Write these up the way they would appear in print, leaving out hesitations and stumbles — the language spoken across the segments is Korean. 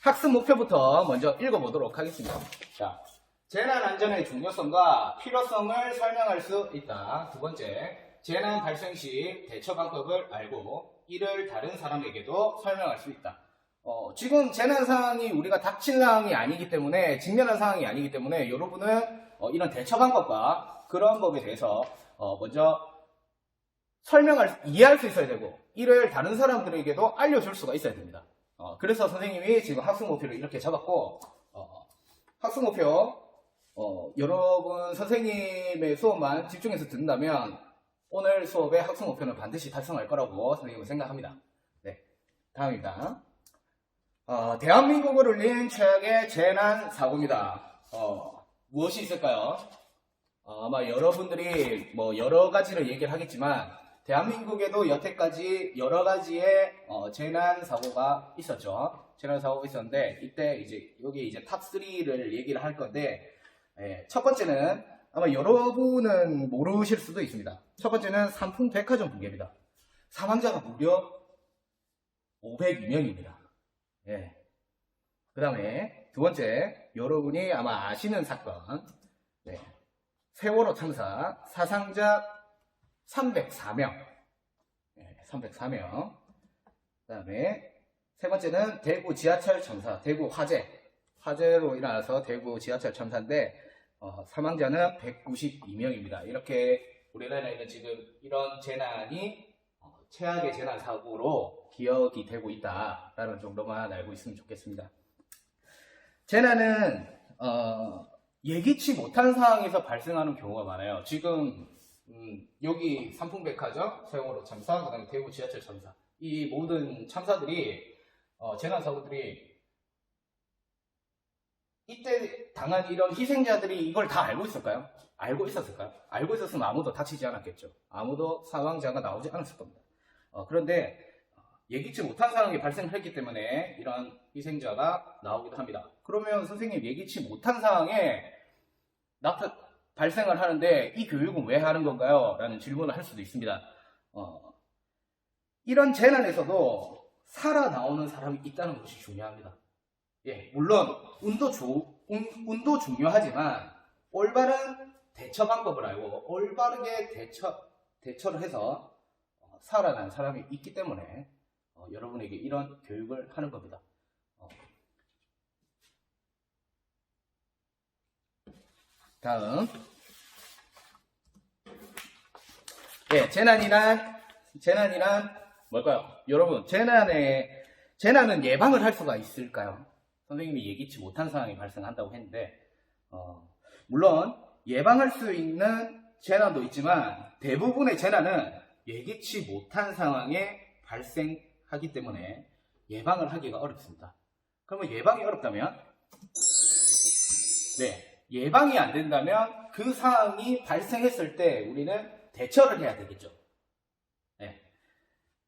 학습 목표부터 먼저 읽어보도록 하겠습니다. 자, 재난 안전의 중요성과 필요성을 설명할 수 있다. 두 번째, 재난 발생 시 대처 방법을 알고 이를 다른 사람에게도 설명할 수 있다. 지금 재난 상황이 우리가 닥칠 상황이 아니기 때문에, 직면한 상황이 아니기 때문에 여러분은 이런 대처 방법과 그런 법에 대해서 먼저 이해할 수 있어야 되고, 이를 다른 사람들에게도 알려줄 수가 있어야 됩니다. 그래서 선생님이 지금 학습 목표를 이렇게 잡았고, 학습 목표, 여러분 선생님의 수업만 집중해서 듣는다면 오늘 수업의 학습 목표는 반드시 달성할 거라고 선생님은 생각합니다. 네, 다음입니다. 대한민국을 울린 최악의 재난 사고입니다. 무엇이 있을까요? 아마 여러분들이 뭐 여러 가지를 얘기를 하겠지만, 대한민국에도 여태까지 여러 가지의 재난 사고가 있었죠. 재난 사고가 있었는데, 이때 이제 여기 이제 탑3를 얘기를 할 건데, 첫 번째는 아마 여러분은 모르실 수도 있습니다. 첫 번째는 삼풍백화점 붕괴입니다. 사망자가 무려 502명입니다. 예. 그 다음에 두 번째, 여러분이 아마 아시는 사건, 네. 세월호 참사, 사상자 304명. 네, 304명. 그 다음에 세 번째는 대구 지하철 참사, 대구 화재로 일어나서 대구 지하철 참사인데, 사망자는 192명입니다. 이렇게 우리나라에는 지금 이런 재난이 최악의 재난 사고로 기억이 되고 있다라는 정도만 알고 있으면 좋겠습니다. 재난은 예기치 못한 상황에서 발생하는 경우가 많아요. 지금 여기 삼풍백화점, 세월호 참사, 그다음에 대구 지하철 참사, 이 모든 참사들이 재난 사고들이 이때 당한 이런 희생자들이 이걸 다 알고 있을까요? 알고 있었을까요? 알고 있었으면 아무도 다치지 않았겠죠. 아무도 사망자가 나오지 않았을 겁니다. 그런데 예기치 못한 상황이 발생했기 때문에 이런 희생자가 나오기도 합니다. 그러면 선생님, 예기치 못한 상황에 발생을 하는데 이 교육은 왜 하는 건가요? 라는 질문을 할 수도 있습니다. 이런 재난에서도 살아나오는 사람이 있다는 것이 중요합니다. 예, 물론 운도 중요하지만 올바른 대처 방법을 알고 올바르게 대처를 해서 살아난 사람이 있기 때문에 여러분에게 이런 교육을 하는 겁니다. 다음, 예, 재난이란 뭘까요? 여러분, 재난은 예방을 할 수가 있을까요? 선생님이 예기치 못한 상황이 발생한다고 했는데, 물론 예방할 수 있는 재난도 있지만 대부분의 재난은 예기치 못한 상황에 발생하기 때문에 예방을 하기가 어렵습니다. 그러면 예방이 어렵다면, 네, 예방이 안 된다면 그 상황이 발생했을 때 우리는 대처를 해야 되겠죠. 네,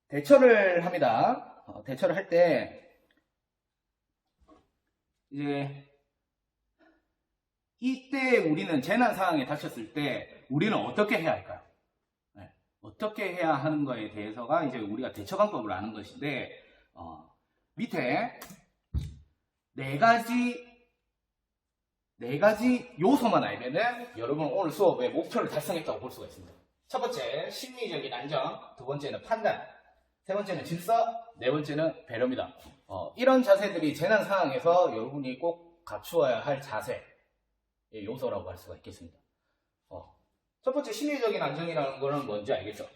대처를 합니다. 대처를 할 때 이제 이때 우리는 재난 상황에 닥쳤을 때 우리는 어떻게 해야 할까요? 네, 어떻게 해야 하는 거에 대해서가 이제 우리가 대처 방법을 아는 것인데, 밑에 네 가지 요소만 알면은 여러분 오늘 수업의 목표를 달성했다고 볼 수가 있습니다. 첫 번째, 심리적인 안정. 두 번째는 판단. 세 번째는 질서. 네 번째는 배려입니다. 이런 자세들이 재난 상황에서 여러분이 꼭 갖추어야 할 자세, 요소라고 할 수가 있겠습니다. 첫 번째, 심리적인 안정이라는 거는 뭔지 알겠죠?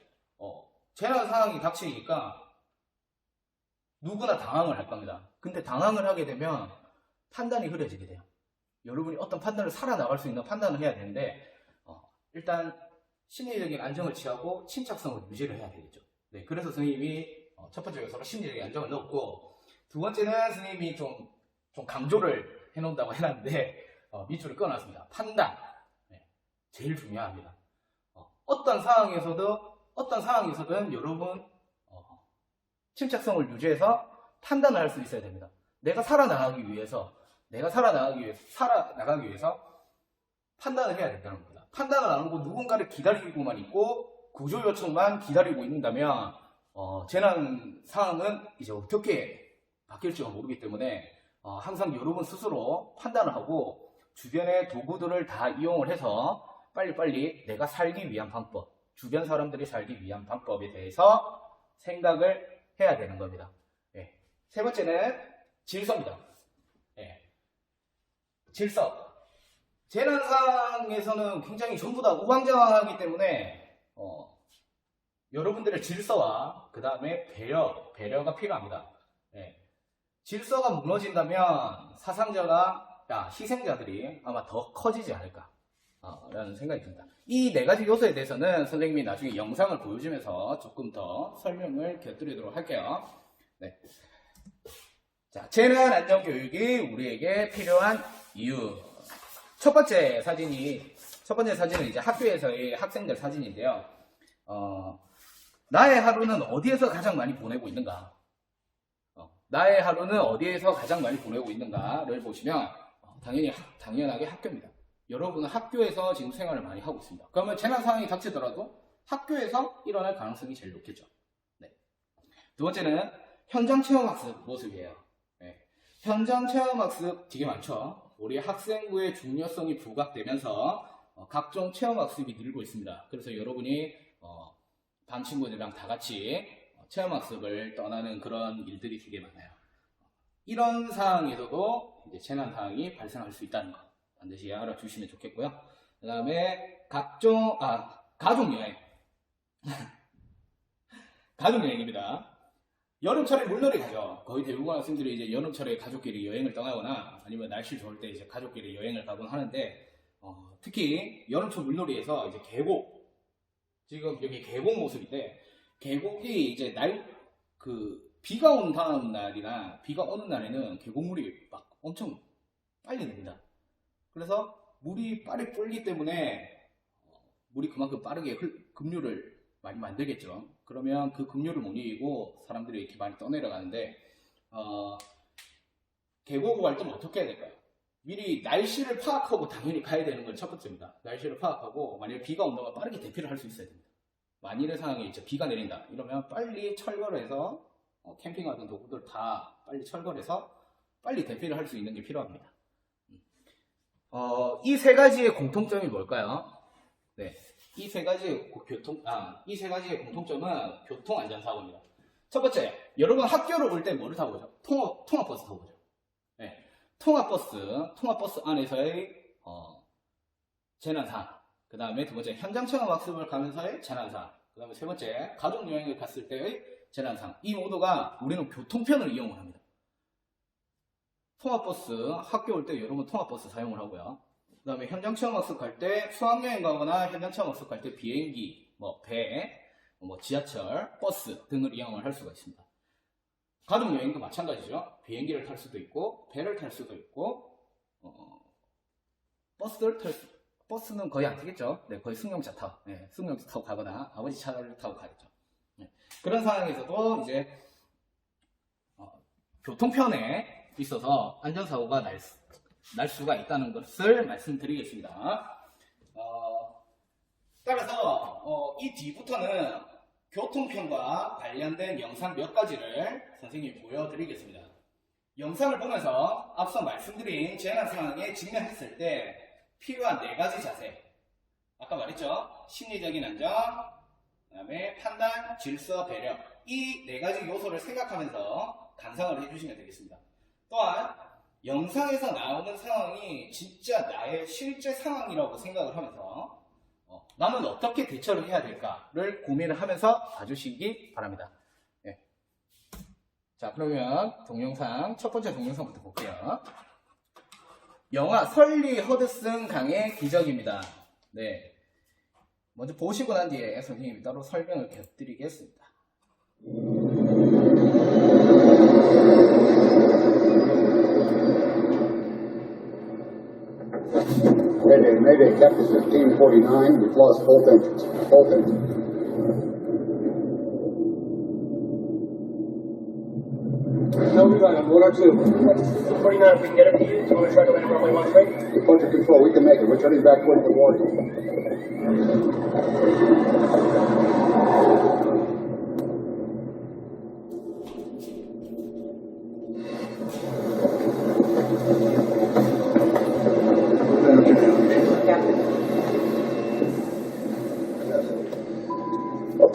재난 상황이 닥치니까 누구나 당황을 할 겁니다. 근데 당황을 하게 되면 판단이 흐려지게 돼요. 여러분이 어떤 판단을 살아나갈 수 있는 판단을 해야 되는데, 일단 심리적인 안정을 취하고 침착성을 유지를 해야 되겠죠. 네, 그래서 선생님이 첫 번째 요소로 심리적인 안정을 넣었고, 두 번째는 선생님이 좀 강조를 해놓는다고 해놨는데, 밑줄을 끊어놨습니다. 판단. 네, 제일 중요합니다. 어떤 상황에서든 여러분, 침착성을 유지해서 판단을 할 수 있어야 됩니다. 내가 살아나가기 위해서 판단을 해야 된다는 겁니다. 판단을 안 하고 누군가를 기다리고만 있고 구조 요청만 기다리고 있는다면 재난 상황은 이제 어떻게 바뀔지가 모르기 때문에 항상 여러분 스스로 판단을 하고 주변의 도구들을 다 이용을 해서 빨리빨리 내가 살기 위한 방법, 주변 사람들이 살기 위한 방법에 대해서 생각을 해야 되는 겁니다. 예. 세 번째는 질서입니다. 예. 질서. 재난상에서는 굉장히 전부 다 우왕좌왕하기 때문에 여러분들의 질서와 그 다음에 배려가 필요합니다. 예. 질서가 무너진다면 사상자나 희생자들이 아마 더 커지지 않을까 라는 생각이 듭니다. 이 네 가지 요소에 대해서는 선생님이 나중에 영상을 보여주면서 조금 더 설명을 곁들이도록 할게요. 네. 자, 재난 안전 교육이 우리에게 필요한 이유. 첫 번째 사진은 이제 학교에서의 학생들 사진인데요. 나의 하루는 어디에서 가장 많이 보내고 있는가? 나의 하루는 어디에서 가장 많이 보내고 있는가를 보시면 당연하게 학교입니다. 여러분은 학교에서 지금 생활을 많이 하고 있습니다. 그러면 재난 상황이 닥치더라도 학교에서 일어날 가능성이 제일 높겠죠. 네. 두 번째는 현장 체험 학습 모습이에요. 네. 현장 체험 학습 되게 많죠. 우리 학생부의 중요성이 부각되면서 각종 체험 학습이 늘고 있습니다. 그래서 여러분이 반 친구들이랑 다 같이 체험 학습을 떠나는 그런 일들이 되게 많아요. 이런 상황에서도 이제 재난 상황이 발생할 수 있다는 거 반드시 알아주시면 좋겠고요. 그 다음에 가족 여행. 가족 여행입니다. 여름철에 물놀이 가죠. 거의 대부분 학생들이 이제 여름철에 가족끼리 여행을 떠나거나 아니면 날씨 좋을 때 이제 가족끼리 여행을 가곤 하는데 특히 여름철 물놀이에서 이제 계곡, 지금 여기 계곡 모습인데 계곡이 이제 비가 온 다음 날이나 비가 오는 날에는 계곡물이 막 엄청 빨리 냅니다. 그래서 물이 빨리 끓기 때문에 물이 그만큼 빠르게 급류를 많이 만들겠죠. 그러면 그 급류를 못 이기고 사람들이 이렇게 많이 떠내려가는데 계곡을 갈 때는 어떻게 해야 될까요? 미리 날씨를 파악하고 당연히 가야 되는 건 첫 번째입니다. 날씨를 파악하고 만약에 비가 온다면 빠르게 대피를 할 수 있어야 됩니다. 만일의 상황에 이제 비가 내린다 이러면 빨리 철거를 해서 캠핑하던 도구들 다 빨리 철거를 해서 빨리 대피를 할 수 있는 게 필요합니다. 이 세 가지의 공통점이 뭘까요? 네, 이 세 가지의 공통점은 교통 안전사고입니다. 첫 번째, 여러분 학교를 올 때 뭐를 타고 오죠? 통학버스 타고 오죠. 네, 통학버스 안에서의 재난사항. 그 다음에 두 번째, 현장 체험 학습을 가면서의 재난사항. 그 다음에 세 번째, 가족여행을 갔을 때의 재난사항. 이 모두가 우리는 교통편을 이용을 합니다. 통학버스, 학교 올 때 여러분 통학버스 사용을 하고요. 그 다음에 현장 체험 학습 갈 때 수학여행 가거나 현장 체험 학습 갈 때 비행기, 배, 지하철, 버스 등을 이용을 할 수가 있습니다. 가족여행도 마찬가지죠. 비행기를 탈 수도 있고, 배를 탈 수도 있고, 버스는 거의 안 타겠죠. 네, 거의 승용차 타고 가거나 아버지 차를 타고 가겠죠. 네. 그런 상황에서도 이제 교통편에 있어서 안전사고가 날 수가 있다는 것을 말씀드리겠습니다. 따라서 이 뒤부터는 교통편과 관련된 영상 몇 가지를 선생님이 보여드리겠습니다. 영상을 보면서 앞서 말씀드린 재난 상황에 직면했을 때 필요한 네 가지 자세, 아까 말했죠? 심리적인 안전, 그 다음에 판단, 질서, 배려, 이 네 가지 요소를 생각하면서 감상을 해주시면 되겠습니다. 또한 영상에서 나오는 상황이 진짜 나의 실제 상황이라고 생각을 하면서 나는 어떻게 대처를 해야 될까를 고민을 하면서 봐주시기 바랍니다. 네. 자, 그러면 첫 번째 동영상부터 볼게요. 영화 설리 허드슨 강의 기적입니다. 네. 먼저 보시고 난 뒤에 선생님이 따로 설명을 곁드리겠습니다. Mayday, Captain 1549. We've lost both engines. No, we got on 102. 49, if we can get it to you, so we're trying to land runway 13. Departure control, we can make it. We're turning back towards the warning.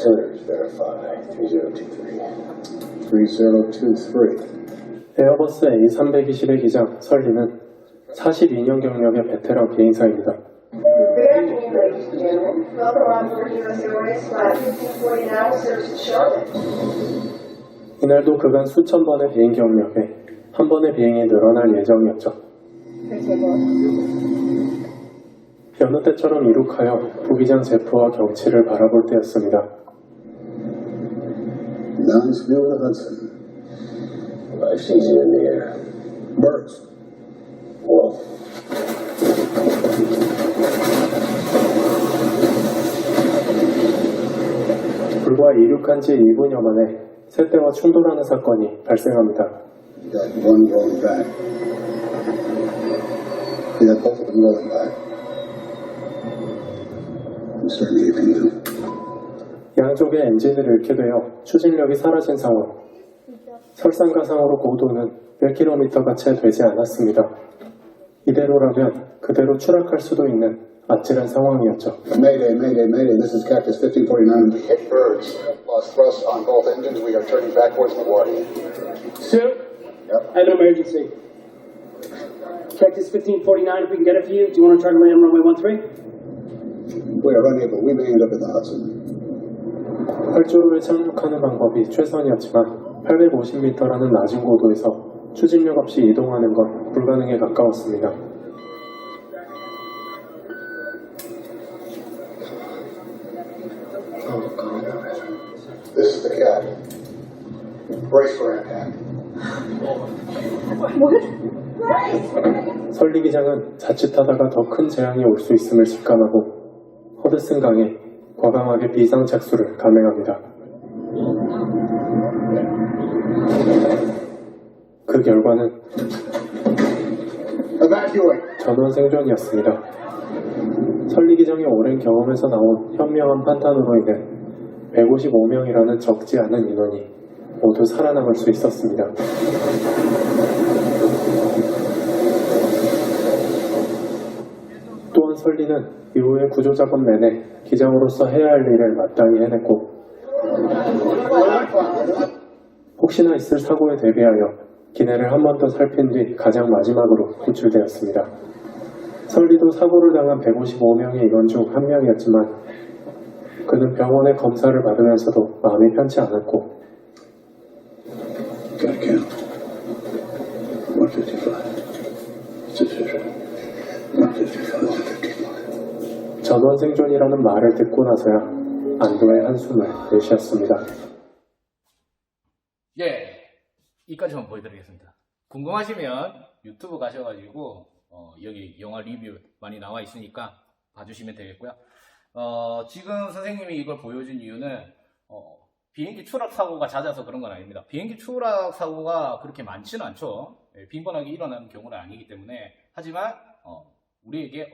Operators verify 3023. 3023. 에어버스 A320의 기장 설리는 42년 경력의 베테랑 비행사입니다. Good afternoon, ladies and gentlemen. Welcome on board US Airways Flight 1549, service to Charlotte. 이날도 그간 수천 번의 비행 경력에 한 번의 비행이 늘어날 예정이었죠. 여느 때처럼 이룩하여 부기장 제프와 경치를 바라볼 때였습니다. Nice view of the Hudson. Life's easy in the air. Birds. Wolf. 불과 이륙한 지 2분여 만에 새떼와 충돌하는 사건이 발생합니다. Got one rolling back. You got both of them rolling back. I'm starting to get confused. 양쪽의 엔진을 잃게 되어 추진력이 사라진 상황. 설상가상으로 고도는 1km가 채 되지 않았습니다. 이대로라면 그대로 추락할 수도 있는 아찔한 상황이었죠. Mayday, mayday, mayday. This is Cactus 1549. We hit birds. Lost thrust on both engines. We are turning back towards the water. Sue, Yep. I have an emergency. Cactus 1549, if we can get it for you. Do you want to try to land on runway 13? We are unable. We may end up in the Hudson. 활주로에 착륙하는 방법이 최선이었지만 850m라는 낮은 고도에서 추진력 없이 이동하는 건 불가능에 가까웠습니다. This is the cabin. Brace for impact. 설리 기장은 자칫하다가 더 큰 재앙이 올 수 있음을 직감하고 허드슨 강에 과감하게 비상 착수를 감행합니다. 그 결과는 Evacuate. 전원 생존이었습니다. 설리 기장의 오랜 경험에서 나온 현명한 판단으로 인해 155명이라는 적지 않은 인원이 모두 살아남을 수 있었습니다. 또한 설리는 이후의 구조작업 내내 기장으로서 해야 할 일을 마땅히 해냈고 혹시나 있을 사고에 대비하여 기내를 한 번 더 살핀 뒤 가장 마지막으로 구출되었습니다. 설리도 사고를 당한 155명의 인원 중 한 명이었지만 그는 병원의 검사를 받으면서도 마음이 편치 않았고 Gotta count. 155. It's official. 155 is 155. 전원 생존이라는 말을 듣고 나서야 안도의 한숨을 내쉬었습니다. 예, 이까지만 보여드리겠습니다. 궁금하시면 유튜브 가셔가지고 여기 영화 리뷰 많이 나와 있으니까 봐주시면 되겠고요. 지금 선생님이 이걸 보여준 이유는 비행기 추락 사고가 잦아서 그런 건 아닙니다. 비행기 추락 사고가 그렇게 많지는 않죠. 빈번하게 일어나는 경우는 아니기 때문에. 하지만 우리에게도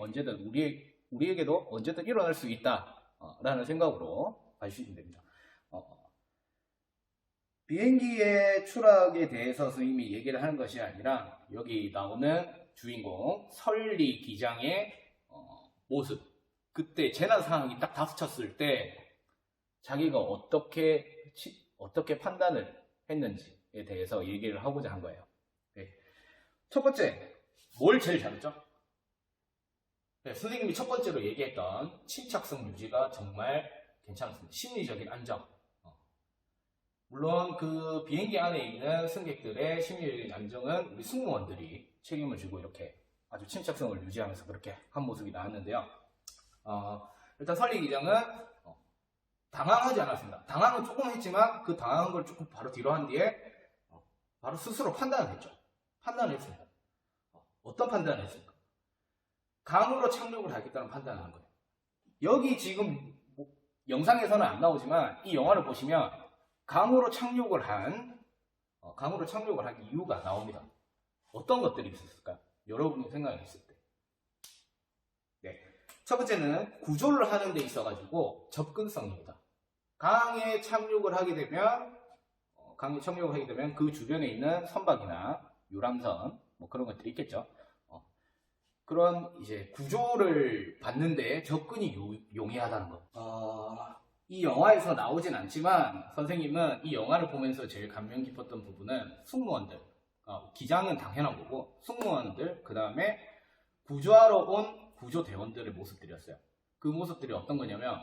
언제든 일어날 수 있다라는 생각으로 봐주시면 됩니다. 비행기의 추락에 대해서 선생님이 얘기를 하는 것이 아니라 여기 나오는 주인공 설리 기장의 모습, 그때 재난 상황이 딱 닥쳤을 때 자기가 어떻게 판단을 했는지에 대해서 얘기를 하고자 한 거예요. 네. 첫 번째, 뭘 제일 잘했죠? 네, 선생님이 첫 번째로 얘기했던 침착성 유지가 정말 괜찮았습니다. 심리적인 안정. 물론 그 비행기 안에 있는 승객들의 심리적인 안정은 우리 승무원들이 책임을 지고 이렇게 아주 침착성을 유지하면서 그렇게 한 모습이 나왔는데요. 일단 설리 기장은 당황하지 않았습니다. 당황은 조금 했지만 그 당황한 걸 조금 바로 뒤로 한 뒤에 바로 스스로 판단을 했죠. 판단을 했습니다. 어떤 판단을 했습니까? 강으로 착륙을 하겠다는 판단을 한 거예요. 여기 지금 영상에서는 안 나오지만 이 영화를 보시면 강으로 착륙을 한 이유가 나옵니다. 어떤 것들이 있었을까요? 여러분이 생각했을 때. 네. 첫 번째는 구조를 하는 데 있어가지고 접근성입니다. 강에 착륙을 하게 되면 그 주변에 있는 선박이나 유람선, 뭐 그런 것들이 있겠죠. 그런 이제 구조를 받는데 접근이 용이하다는 것. 이 영화에서 나오진 않지만 선생님은 이 영화를 보면서 제일 감명 깊었던 부분은 승무원들, 기장은 당연한 거고 승무원들, 그 다음에 구조하러 온 구조대원들의 모습들이었어요. 그 모습들이 어떤 거냐면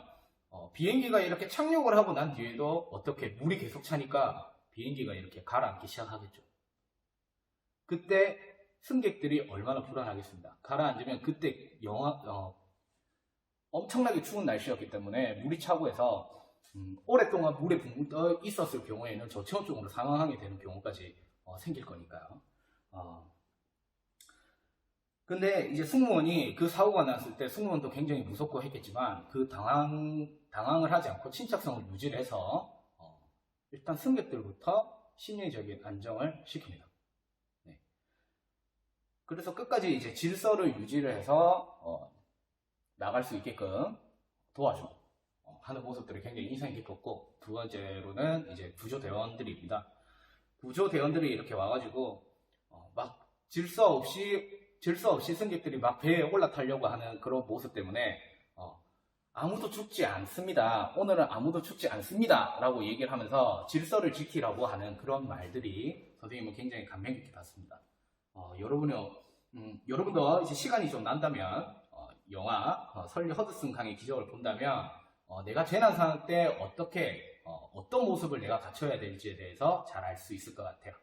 비행기가 이렇게 착륙을 하고 난 뒤에도 어떻게 물이 계속 차니까 비행기가 이렇게 가라앉기 시작하겠죠. 그때 승객들이 얼마나 불안하겠습니다. 가라앉으면 그때 엄청나게 추운 날씨였기 때문에 물이 차고 해서 오랫동안 물에 붕붕 떠 있었을 경우에는 저체온증으로 사망하게 되는 경우까지 생길 거니까요. 근데 이제 승무원이 그 사고가 났을 때 승무원도 굉장히 무섭고 했겠지만 그 당황을 하지 않고 침착성을 유지를 해서 일단 승객들부터 심리적인 안정을 시킵니다. 네. 그래서 끝까지 이제 질서를 유지를 해서 나갈 수 있게끔 도와주고 하는 모습들이 굉장히 인상이 깊었고, 두 번째로는 이제 구조대원들입니다. 구조대원들이 이렇게 와가지고 막 질서 없이 승객들이 막 배에 올라타려고 하는 그런 모습 때문에 아무도 죽지 않습니다. 오늘은 아무도 죽지 않습니다. 라고 얘기를 하면서 질서를 지키라고 하는 그런 말들이 선생님은 굉장히 감명 깊게 봤습니다. 여러분도 이제 시간이 좀 난다면 영화 설리 허드슨 강의 기적을 본다면 내가 재난 상황 때 어떤 모습을 내가 갖춰야 될지에 대해서 잘 알 수 있을 것 같아요.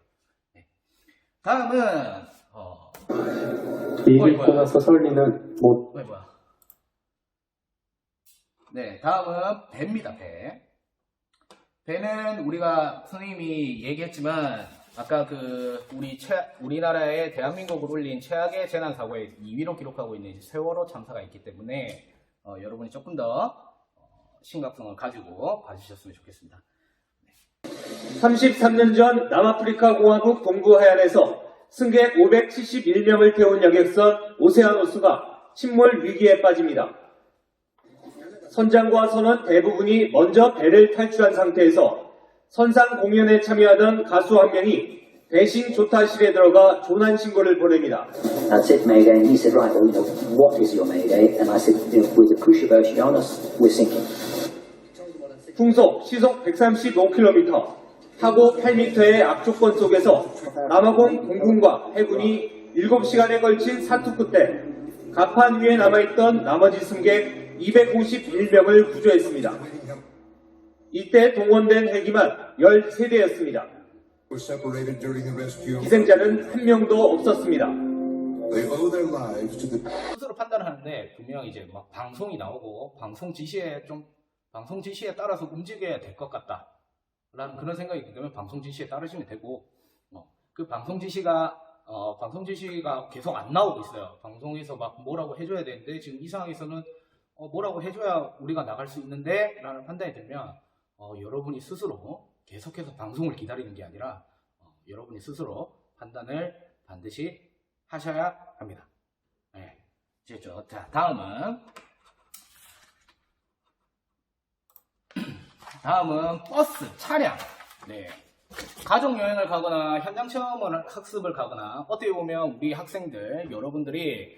네. 다음은 얘기 있고 나서 설리는 네, 다음은 배입니다. 배는 우리가 선생님이 얘기했지만 아까 우리나라의 대한민국을 울린 최악의 재난 사고에 2위로 기록하고 있는 이제 세월호 참사가 있기 때문에 여러분이 조금 더 심각성을 가지고 봐주셨으면 좋겠습니다. 33년 전 남아프리카 공화국 동부 해안에서 승객 571명을 태운 여객선 오세아노스가 침몰 위기에 빠집니다. 선장과 선원 대부분이 먼저 배를 탈출한 상태에서 선상 공연에 참여하던 가수 한 명이 배신 조타실에 들어가 조난 신고를 보냅니다. I said Mayday, and he said, right, well, you know, what is your Mayday? And I said, with the Crucible Oceanus, we're sinking. 풍속 시속 135km, 하고 8m의 악조건 속에서 남아공 공군과 해군이 7시간에 걸친 사투 끝에 갑판 위에 남아있던 나머지 승객 251명을 구조했습니다. 이때 동원된 헬기만 13대였습니다. 희생자는 한 명도 없었습니다. 스스로 판단을 하는데 분명 이제 막 방송이 나오고 방송 지시에 따라서 움직여야 될 것 같다 라는 그런 생각이 있기 때문에 방송 지시에 따르시면 되고, 그 방송 지시가 계속 안 나오고 있어요. 방송에서 막 뭐라고 해줘야 되는데 지금 이 상황에서는 뭐라고 해줘야 우리가 나갈 수 있는데 라는 판단이 들면 여러분이 스스로 계속해서 방송을 기다리는 게 아니라 여러분이 스스로 판단을 반드시 하셔야 합니다. 네, 됐죠? 자, 다음은 버스, 차량. 네. 가족 여행을 가거나 현장 체험을 학습을 가거나, 어떻게 보면 우리 학생들 여러분들이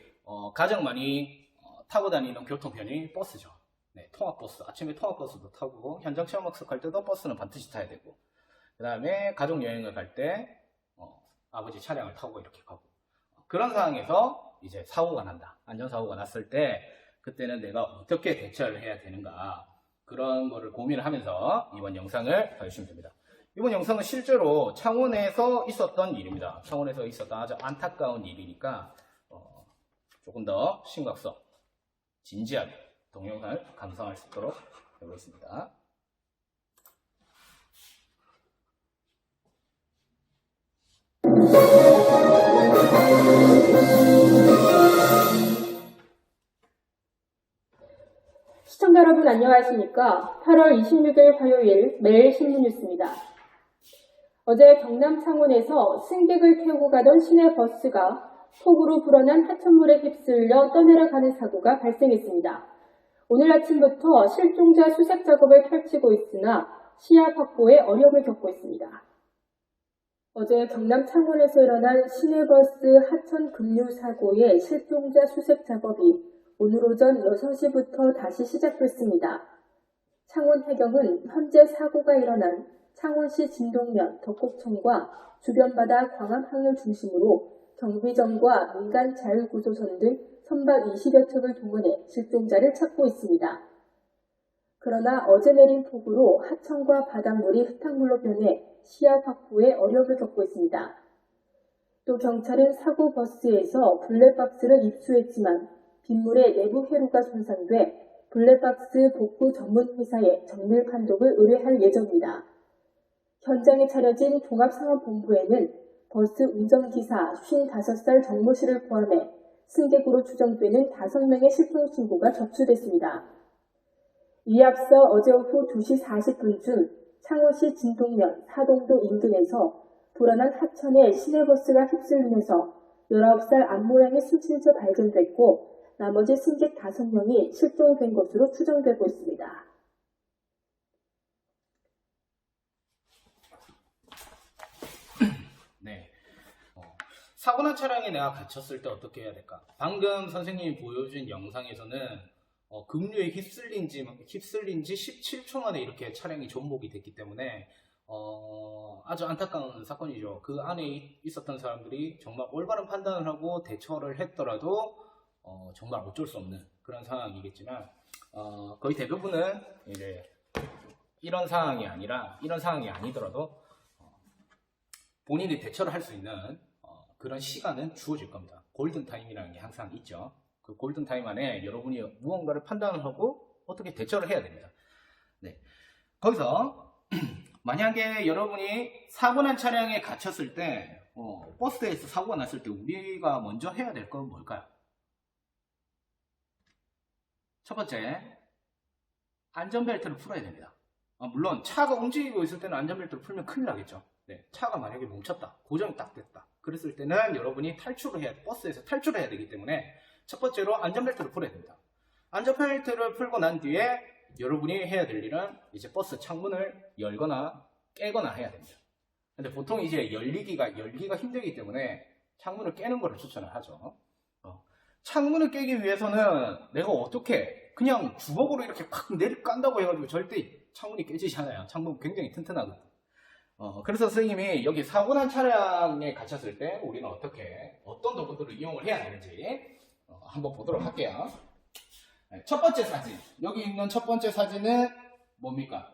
가장 많이 타고 다니는 교통편이 버스죠. 네, 통학버스. 아침에 통학버스도 타고 현장 체험 학습할 때도 버스는 반드시 타야 되고, 그 다음에 가족 여행을 갈 때 아버지 차량을 타고 이렇게 가고, 그런 상황에서 이제 사고가 난다. 안전사고가 났을 때 그때는 내가 어떻게 대처를 해야 되는가, 그런 거를 고민을 하면서 이번 영상을 봐주시면 됩니다. 이번 영상은 실제로 창원에서 있었던 일입니다. 창원에서 있었던 아주 안타까운 일이니까 조금 더 심각성, 진지하게 동영상을 감상할 수 있도록 해보겠습니다. 시청자 여러분 안녕하십니까? 8월 26일 화요일 매일 신문 뉴스입니다. 어제 경남 창원에서 승객을 태우고 가던 시내버스가 폭우로 불어난 하천물에 휩쓸려 떠내려가는 사고가 발생했습니다. 오늘 아침부터 실종자 수색 작업을 펼치고 있으나 시야 확보에 어려움을 겪고 있습니다. 어제 경남 창원에서 일어난 시내버스 하천 급류 사고의 실종자 수색 작업이 오늘 오전 6시부터 다시 시작됐습니다. 창원 해경은 현재 사고가 일어난 창원시 진동면 덕곡청과 주변 바다 광암항을 중심으로 경비정과 민간 자율구조선 등 선박 20여 척을 동원해 실종자를 찾고 있습니다. 그러나 어제 내린 폭우로 하천과 바닷물이 흙탕물로 변해 시야 확보에 어려움을 겪고 있습니다. 또 경찰은 사고 버스에서 블랙박스를 입수했지만 빗물에 내부 회로가 손상돼 블랙박스 복구 전문 회사에 정밀 판독을 의뢰할 예정입니다. 현장에 차려진 종합상황본부에는 버스 운전기사 55살 정모 씨를 포함해 승객으로 추정되는 5명의 실종 신고가 접수됐습니다. 이에 앞서 어제 오후 2시 40분쯤 창원시 진동면 사동도 인근에서 불안한 하천에 시내버스가 휩쓸리면서 19살 앞모양의 숨진 채 발견됐고 나머지 승객 5명이 실종된 것으로 추정되고 있습니다. 네. 사고 난 차량에 내가 갇혔을 때 어떻게 해야 될까? 방금 선생님이 보여준 영상에서는 급류에 휩쓸린 지 17초 만에 이렇게 차량이 전복이 됐기 때문에 아주 안타까운 사건이죠. 그 안에 있었던 사람들이 정말 올바른 판단을 하고 대처를 했더라도 정말 어쩔 수 없는 그런 상황이겠지만 거의 대부분은 이제 이런 상황이 아니더라도 본인이 대처를 할 수 있는 그런 시간은 주어질 겁니다. 골든타임이라는 게 항상 있죠. 그 골든타임 안에 여러분이 무언가를 판단을 하고 어떻게 대처를 해야 됩니다. 네. 거기서 만약에 여러분이 사고 난 차량에 갇혔을 때 버스에서 사고가 났을 때 우리가 먼저 해야 될 건 뭘까요? 첫 번째, 안전벨트를 풀어야 됩니다. 물론 차가 움직이고 있을 때는 안전벨트를 풀면 큰일 나겠죠. 네, 차가 만약에 멈췄다, 고정이 딱 됐다. 그랬을 때는 여러분이 버스에서 탈출을 해야 되기 때문에 첫 번째로 안전벨트를 풀어야 됩니다. 안전벨트를 풀고 난 뒤에 여러분이 해야 될 일은 이제 버스 창문을 열거나 깨거나 해야 됩니다. 근데 보통 이제 열기가 힘들기 때문에 창문을 깨는 것을 추천을 하죠. 창문을 깨기 위해서는 내가 어떻게 그냥 주걱으로 이렇게 팍 깐다고 해가지고 절대 창문이 깨지지 않아요. 창문 굉장히 튼튼하거든요. 그래서 선생님이 여기 사고 난 차량에 갇혔을 때 우리는 어떤 도구들을 이용을 해야 되는지 한번 보도록 할게요. 네, 첫 번째 사진, 여기 있는 첫 번째 사진은 뭡니까?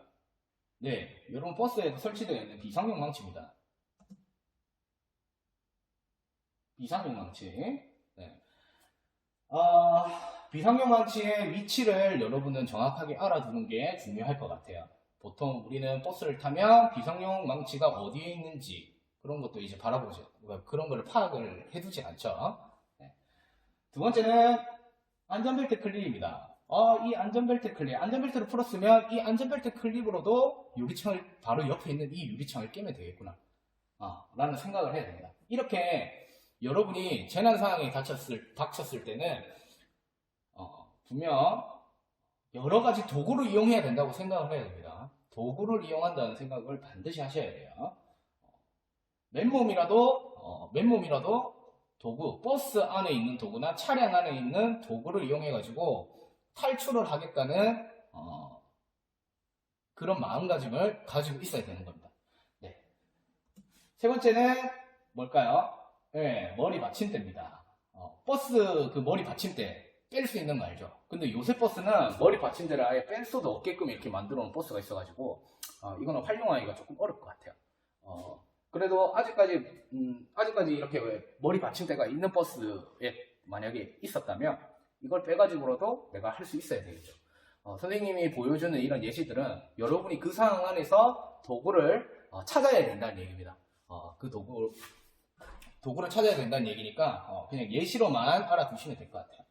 네, 여러분 버스에 설치되어 있는 비상용 망치입니다. 비상용 망치. 네. 비상용 망치의 위치를 여러분은 정확하게 알아두는 게 중요할 것 같아요. 보통 우리는 버스를 타면 비상용 망치가 어디에 있는지 그런 것도 이제 바라보죠. 그런 거를 파악을 해두지 않죠. 네. 두 번째는 안전벨트 클립입니다. 이 안전벨트 클립, 안전벨트를 풀었으면 이 안전벨트 클립으로도 유리창을 바로 옆에 있는 이 유리창을 깨면 되겠구나 라는 생각을 해야 됩니다. 이렇게 여러분이 재난 상황에 닥쳤을 때는 분명 여러 가지 도구를 이용해야 된다고 생각을 해야 됩니다. 도구를 이용한다는 생각을 반드시 하셔야 돼요. 맨몸이라도 도구, 버스 안에 있는 도구나 차량 안에 있는 도구를 이용해 가지고 탈출을 하겠다는 그런 마음가짐을 가지고 있어야 되는 겁니다. 네. 세 번째는 뭘까요? 네, 머리 받침대입니다. 버스 그 머리 받침대 뺄 수 있는 거 알죠? 근데 요새 버스는 머리 받침대를 아예 뺄 수도 없게끔 이렇게 만들어 놓은 버스가 있어가지고 이거는 활용하기가 조금 어려울 것 같아요. 그래도 아직까지 이렇게 머리 받침대가 있는 버스에 만약에 있었다면 이걸 빼가지고라도 내가 할 수 있어야 되겠죠. 선생님이 보여주는 이런 예시들은 여러분이 그 상황 안에서 도구를 찾아야 된다는 얘기입니다. 그 도구를 찾아야 된다는 얘기니까 그냥 예시로만 알아두시면 될 것 같아요.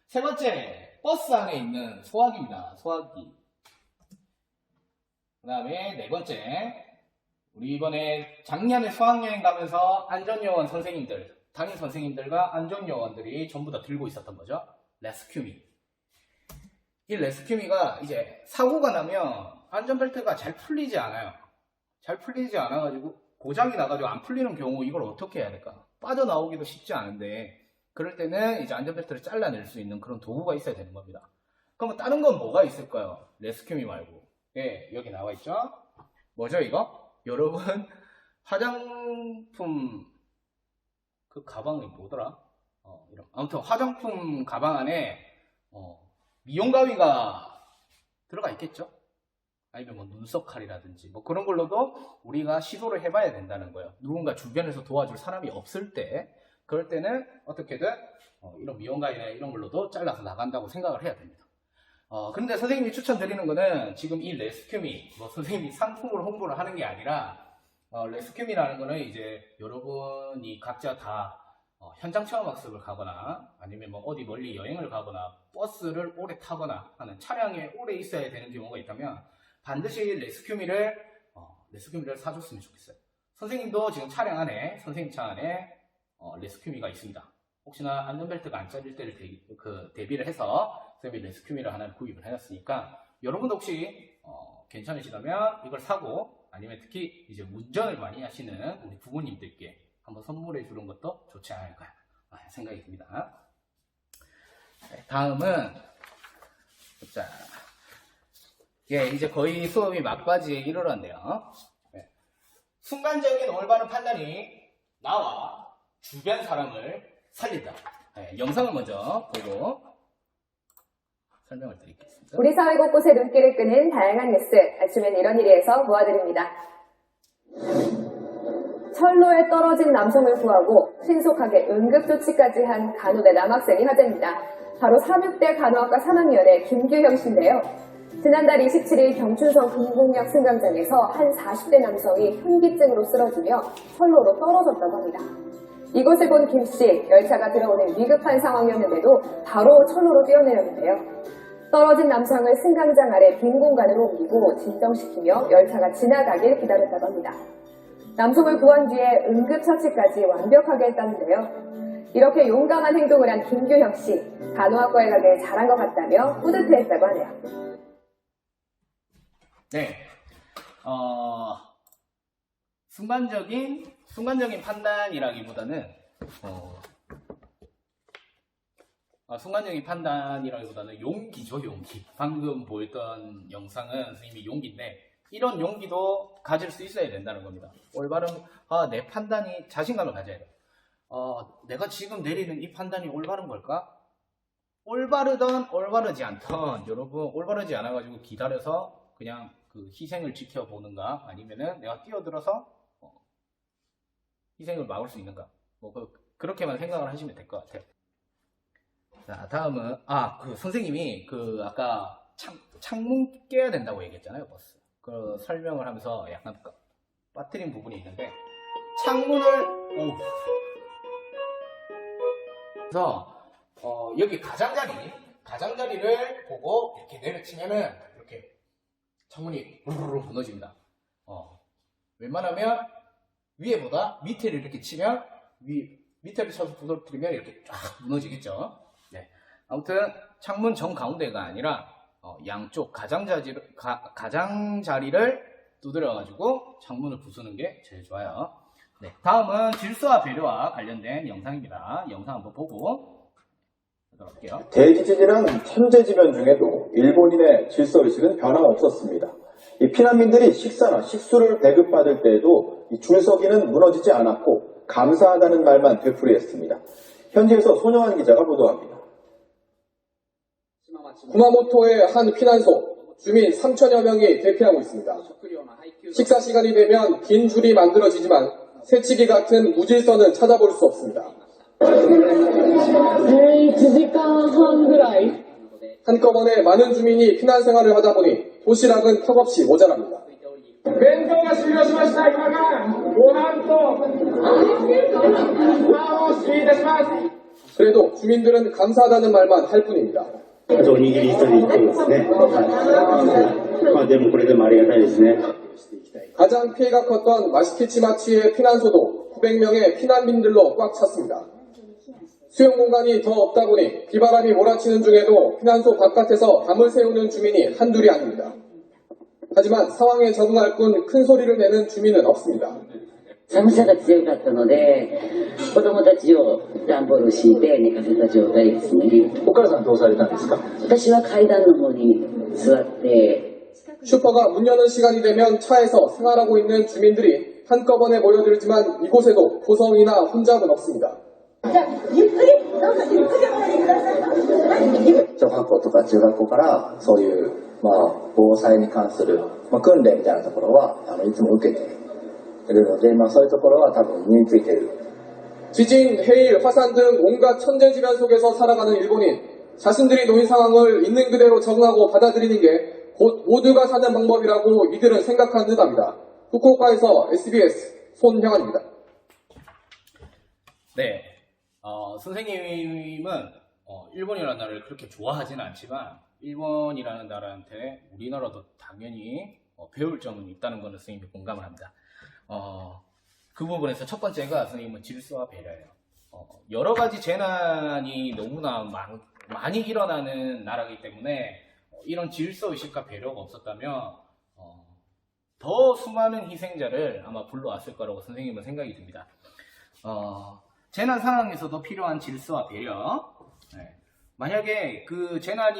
세 번째, 버스 안에 있는 소화기입니다. 소화기. 그 다음에 네 번째, 우리 이번에 작년에 수학여행 가면서 안전요원 선생님들, 담임 선생님들과 안전요원들이 전부 다 들고 있었던 거죠. 레스큐미. 이 레스큐미가 이제 사고가 나면 안전벨트가 잘 풀리지 않아요. 잘 풀리지 않아가지고 고장이 나가지고 안 풀리는 경우 이걸 어떻게 해야 될까? 빠져나오기도 쉽지 않은데 그럴 때는 이제 안전벨트를 잘라낼 수 있는 그런 도구가 있어야 되는 겁니다. 그러면 다른 건 뭐가 있을까요? 레스큐미 말고. 예, 여기 나와 있죠? 뭐죠, 이거? 여러분, 화장품, 그 가방이 뭐더라? 아무튼 화장품 가방 안에, 미용 가위가 들어가 있겠죠? 아니면 뭐 눈썹 칼이라든지 뭐 그런 걸로도 우리가 시도를 해봐야 된다는 거예요. 누군가 주변에서 도와줄 사람이 없을 때, 그럴 때는 어떻게든 이런 미용가위나 이런 걸로도 잘라서 나간다고 생각을 해야 됩니다. 그런데 선생님이 추천드리는 거는 지금 이 레스큐미, 뭐 선생님이 상품으로 홍보를 하는 게 아니라 레스큐미라는 거는 이제 여러분이 각자 다 현장 체험 학습을 가거나 아니면 뭐 어디 멀리 여행을 가거나 버스를 오래 타거나 하는 차량에 오래 있어야 되는 경우가 있다면 반드시 레스큐미를 사줬으면 좋겠어요. 선생님도 지금 차량 안에, 선생님 차 안에 레스큐미가 있습니다. 혹시나 안전벨트가 안 짜질 때를 대비를 해서 선생님이 레스큐미를 하나 구입을 해놨으니까 여러분도 혹시 괜찮으시다면 이걸 사고 아니면 특히 이제 운전을 많이 하시는 우리 부모님들께 한번 선물해 주는 것도 좋지 않을까 생각이 듭니다. 네, 다음은 자, 예, 이제 거의 수업이 막바지에 이르렀네요. 네. 순간적인 올바른 판단이 나와 주변 사람을 살린다. 네, 영상을 먼저 보고 설명을 드리겠습니다. 우리 사회 곳곳에 눈길을 끄는 다양한 뉴스, 아침엔 이런 일에서 모아드립니다. 철로에 떨어진 남성을 구하고 신속하게 응급조치까지 한 간호대 남학생이 화제입니다. 바로 36대 간호학과 3학년의 김규형 씨인데요. 지난달 27일 경춘선 금곡역 승강장에서 한 40대 남성이 현기증으로 쓰러지며 철로로 떨어졌다고 합니다. 이것을 본 김 씨, 열차가 들어오는 위급한 상황이었는데도 바로 철로로 뛰어내렸는데요. 떨어진 남성을 승강장 아래 빈 공간으로 옮기고 진정시키며 열차가 지나가길 기다렸다고 합니다. 남성을 구한 뒤에 응급처치까지 완벽하게 했다는데요. 이렇게 용감한 행동을 한 김규형 씨, 간호학과에 가길 잘한 것 같다며 뿌듯해했다고 하네요. 네, 순간적인 판단이라기보다는 용기죠, 용기. 방금 보였던 영상은 선생님이 용기인데 이런 용기도 가질 수 있어야 된다는 겁니다. 올바른 내 판단이 자신감을 가져야 돼요. 내가 지금 내리는 이 판단이 올바른 걸까? 올바르던 올바르지 않던 여러분 올바르지 않아가지고 기다려서 그냥 그 희생을 지켜보는가 아니면은 내가 뛰어들어서 희생을 막을 수 있는가 뭐 그렇게만 생각을 하시면 될 것 같아요. 자, 다음은 그 선생님이 그 아까 창문 깨야 된다고 얘기했잖아요, 버스. 그 설명을 하면서 약간 빠뜨린 부분이 있는데 창문을 그래서 여기 가장자리를 보고 이렇게 내려치면은 이렇게 창문이 우르르 무너집니다. 웬만하면 위에보다 밑에를 이렇게 치면 밑에를 쳐서 부서뜨리면 이렇게 쫙 무너지겠죠. 네. 아무튼 창문 정 가운데가 아니라 양쪽 가장자리를 두드려가지고 창문을 부수는 게 제일 좋아요. 네. 다음은 질서와 배려와 관련된 영상입니다. 영상 한번 보고 할게요. 대지진이랑 천재지변 중에도 일본인의 질서의식은 변함없었습니다. 이 피난민들이 식사나 식수를 배급받을 때에도 이 줄서기는 무너지지 않았고 감사하다는 말만 되풀이했습니다. 현지에서 손영환 기자가 보도합니다. 구마모토의 한 피난소, 주민 3천여 명이 대피하고 있습니다. 식사 시간이 되면 긴 줄이 만들어지지만 새치기 같은 무질서는 찾아볼 수 없습니다. 한꺼번에 많은 주민이 피난 생활을 하다 보니 도시락은 턱없이 모자랍니다. 그래도 주민들은 감사하다는 말만 할 뿐입니다. 가장 피해가 컸던 마시키치마치의 피난소도 900명의 피난민들로 꽉 찼습니다. 수용 공간이 더 없다 보니 비바람이 몰아치는 중에도 피난소 바깥에서 담을 세우는 주민이 한둘이 아닙니다. 하지만 상황에 적응할 뿐 큰 소리를 내는 주민은 없습니다. 寒さが強かったので、子供たちを段ボールを敷いて寝かせた状態ですね。お母さんどうされたんですか？私は階段の方に座って、 슈퍼가 문 여는 시간이 되면 차에서 생활하고 있는 주민들이 한꺼번에 모여들지만 이곳에도 고성이나 혼잡은 없습니다. 小学校とか中学校からそういう、防災に関する、訓練みたいなところはいつも受けているので、そういうところは多分身についている。 지진, 해일, 화산 등 온갖 천재지변 속에서 살아가는 일본인, 자신들이 놓인 상황을 있는 그대로 적응하고 받아들이는 게 곧 모두가 사는 방법이라고 이들은 생각하는 듯합니다. 후쿠오카에서 SBS 손형환입니다. 네, 선생님은 일본이라는 나라를 그렇게 좋아하지는 않지만 일본이라는 나라한테 우리나라도 당연히 배울 점은 있다는 것을 선생님이 공감을 합니다. 그 부분에서 첫 번째가 선생님은 질서와 배려예요. 여러 가지 재난이 너무나 많이 일어나는 나라이기 때문에 이런 질서의식과 배려가 없었다면 더 수많은 희생자를 아마 불러왔을 거라고 선생님은 생각이 듭니다. 재난 상황에서도 필요한 질서와 배려. 네. 만약에 그 재난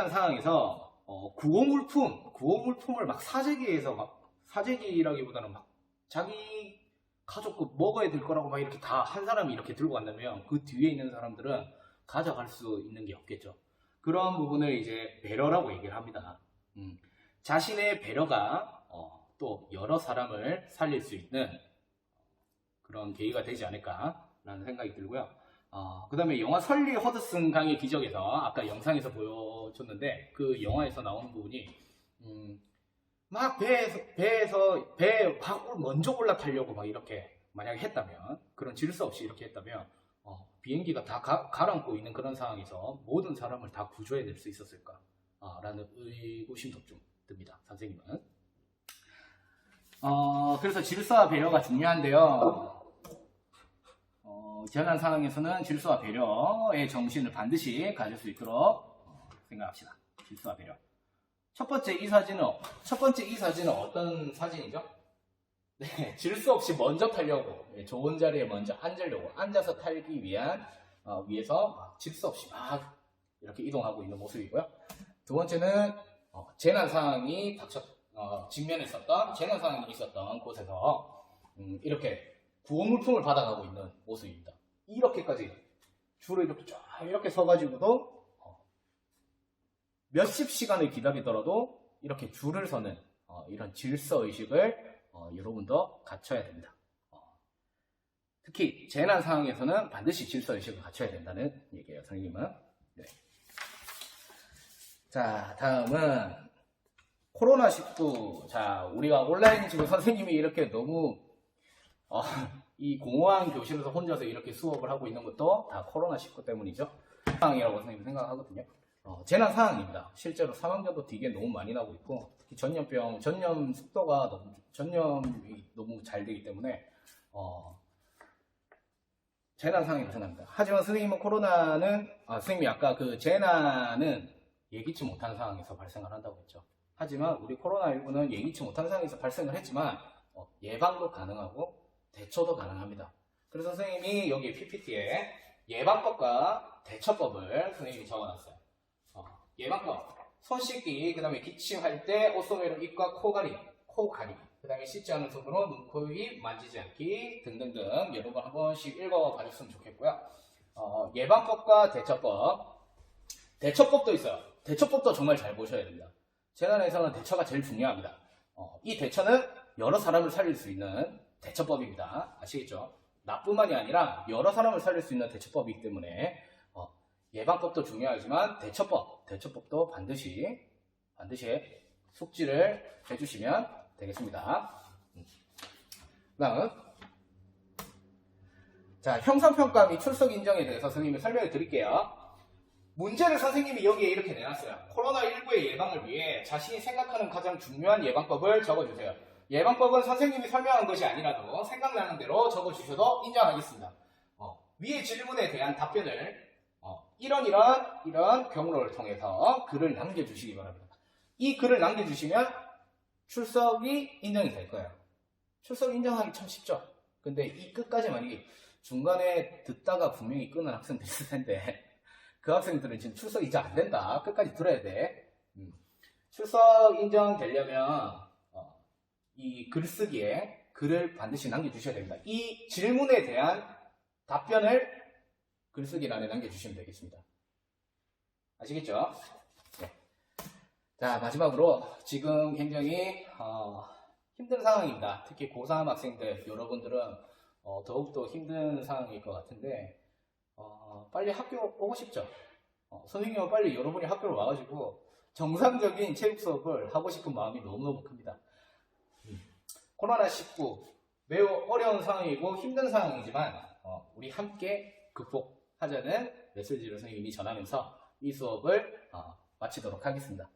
상황에서 구호물품을 막 사재기라기보다는 막 자기 가족 거 먹어야 될 거라고 막 이렇게 다 한 사람이 이렇게 들고 간다면 그 뒤에 있는 사람들은 가져갈 수 있는 게 없겠죠. 그런 부분을 이제 배려라고 얘기를 합니다. 자신의 배려가 또 여러 사람을 살릴 수 있는 그런 계기가 되지 않을까라는 생각이 들고요. 그 다음에 영화 설리 허드슨 강의 기적에서 아까 영상에서 보여줬는데 그 영화에서 나오는 부분이 막 배 먼저 올라타려고 막 이렇게 만약에 했다면, 그런 질서 없이 이렇게 했다면 비행기가 다 가라앉고 있는 그런 상황에서 모든 사람을 다 구조해낼 수 있었을까 라는 의구심도 좀 듭니다, 선생님은. 그래서 질서와 배려가 중요한데요. 재난 상황에서는 질서와 배려의 정신을 반드시 가질 수 있도록 생각합시다. 질서와 배려. 첫 번째 이 사진은 어떤 사진이죠? 네, 질서 없이 먼저 타려고, 좋은 자리에 먼저 앉으려고, 앉아서 탈기 위한 위에서 질서 없이 막 이렇게 이동하고 있는 모습이고요. 두 번째는 재난 상황이 직면에 있었던 재난 상황이 있었던 곳에서 이렇게 구호물품을 받아가고 있는 모습입니다. 이렇게까지 줄을 이렇게 쫙 이렇게 서가지고도 몇십 시간을 기다리더라도 이렇게 줄을 서는 이런 질서 의식을 여러분도 갖춰야 됩니다. 특히 재난 상황에서는 반드시 질서 의식을 갖춰야 된다는 얘기예요, 선생님은. 네. 자, 다음은 코로나19. 자, 우리가 온라인 지금 선생님이 이렇게 너무 이 공허한 교실에서 혼자서 이렇게 수업을 하고 있는 것도 다 코로나19 때문이죠. 상황이라고 선생님이 생각하거든요. 재난 상황입니다. 실제로 사망자도 되게 너무 많이 나고 있고, 특히 전염이 너무 잘 되기 때문에 재난 상황이 발생합니다. 하지만 선생님은 선생님이 아까 그 재난은 예기치 못한 상황에서 발생을 한다고 했죠. 하지만 우리 코로나19는 예기치 못한 상황에서 발생을 했지만 예방도 가능하고 대처도 가능합니다. 그래서 선생님이 여기 PPT에 예방법과 대처법을 선생님이 적어놨어요. 예방법, 손 씻기, 그 다음에 기침할 때 옷소매로 입과 코 가리기, 그 다음에 씻지 않은 손으로 눈, 코, 입 만지지 않기 등등등 여러분 한 번씩 읽어봐줬으면 좋겠고요. 예방법과 대처법도 있어요. 대처법도 정말 잘 보셔야 됩니다. 재난에서는 대처가 제일 중요합니다. 이 대처는 여러 사람을 살릴 수 있는 대처법입니다. 아시겠죠? 나뿐만이 아니라 여러 사람을 살릴 수 있는 대처법이기 때문에 예방법도 중요하지만 대처법도 반드시 숙지를 해주시면 되겠습니다. 다음, 자, 형성평가 및 출석 인정에 대해서 선생님이 설명을 드릴게요. 문제를 선생님이 여기에 이렇게 내놨어요. 코로나19의 예방을 위해 자신이 생각하는 가장 중요한 예방법을 적어주세요. 예방법은 선생님이 설명한 것이 아니라도 생각나는 대로 적어주셔도 인정하겠습니다. 위의 질문에 대한 답변을 이런 경로를 통해서 글을 남겨주시기 바랍니다. 이 글을 남겨주시면 출석이 인정이 될 거예요. 출석 인정하기 참 쉽죠. 근데 이 끝까지 만약에 중간에 듣다가 분명히 끊은 학생들 있을 텐데 그 학생들은 지금 출석이 이제 안 된다. 끝까지 들어야 돼. 출석 인정되려면 이 글쓰기에 글을 반드시 남겨주셔야 됩니다. 이 질문에 대한 답변을 글쓰기란에 남겨주시면 되겠습니다. 아시겠죠? 네. 자, 마지막으로 지금 굉장히 힘든 상황입니다. 특히 고3 학생들 여러분들은 더욱더 힘든 상황일 것 같은데 빨리 학교 오고 싶죠? 선생님은 빨리 여러분이 학교를 와가지고 정상적인 체육 수업을 하고 싶은 마음이 너무너무 큽니다. 코로나19 매우 어려운 상황이고 힘든 상황이지만 우리 함께 극복하자는 메시지를 선생님이 전하면서 이 수업을 마치도록 하겠습니다.